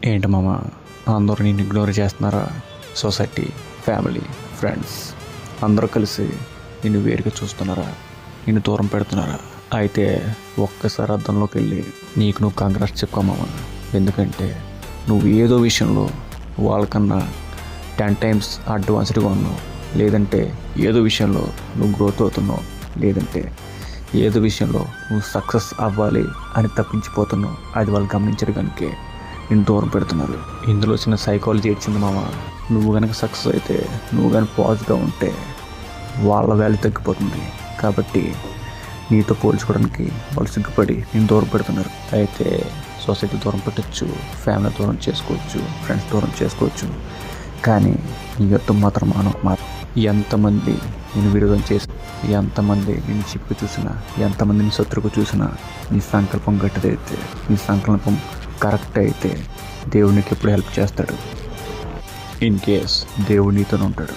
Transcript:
ఏంటి మామ, అందరూ నేను ఇగ్నోర్ చేస్తున్నారా? సొసైటీ, ఫ్యామిలీ, ఫ్రెండ్స్ అందరూ కలిసి నిన్ను వేరుగా చూస్తున్నారా? నిన్ను దూరం పెడుతున్నారా? అయితే ఒక్కసారి అద్దంలోకి వెళ్ళి నీకు నువ్వు కాంగ్రెస్ చెప్పుకో మామ. ఎందుకంటే నువ్వు ఏదో విషయంలో వాళ్ళకన్నా 10 times అడ్వాన్స్డ్గా ఉన్నావు, లేదంటే ఏదో విషయంలో నువ్వు గ్రోత్ అవుతున్నావు, లేదంటే ఏదో విషయంలో నువ్వు సక్సెస్ అవ్వాలి అని తప్పించిపోతున్నావు. అది వాళ్ళు గమనించరు కనుక నేను దూరం పెడుతున్నారు. ఇందులో చిన్న సైకాలజీ ఇచ్చింది మామ. నువ్వు కనుక సక్సెస్ అయితే, నువ్వు కనుక పాజిటివ్గా ఉంటే వాళ్ళ వాల్యూ తగ్గిపోతుంది. కాబట్టి నీతో పోల్చుకోవడానికి వాళ్ళు సిగ్గుపడి నేను దూరం పెడుతున్నారు. అయితే సొసైటీ దూరం పెట్టచ్చు, ఫ్యామిలీ దూరం చేసుకోవచ్చు, ఫ్రెండ్స్ దూరం చేసుకోవచ్చు, కానీ నీ యొక్క మాత్రం ఎంతమంది నేను విరోధం చేసి, ఎంతమంది నేను చిప్పు చూసినా, ఎంతమంది నీ శత్రువు చూసినా, నీ సంకల్పం గట్టిదైతే, నీ సంకల్పం కరెక్ట్ అయితే దేవుడు నీకు ఎప్పుడు హెల్ప్ చేస్తాడు. ఇన్ కేస్ దేవుడు నీతో ఉంటాడు.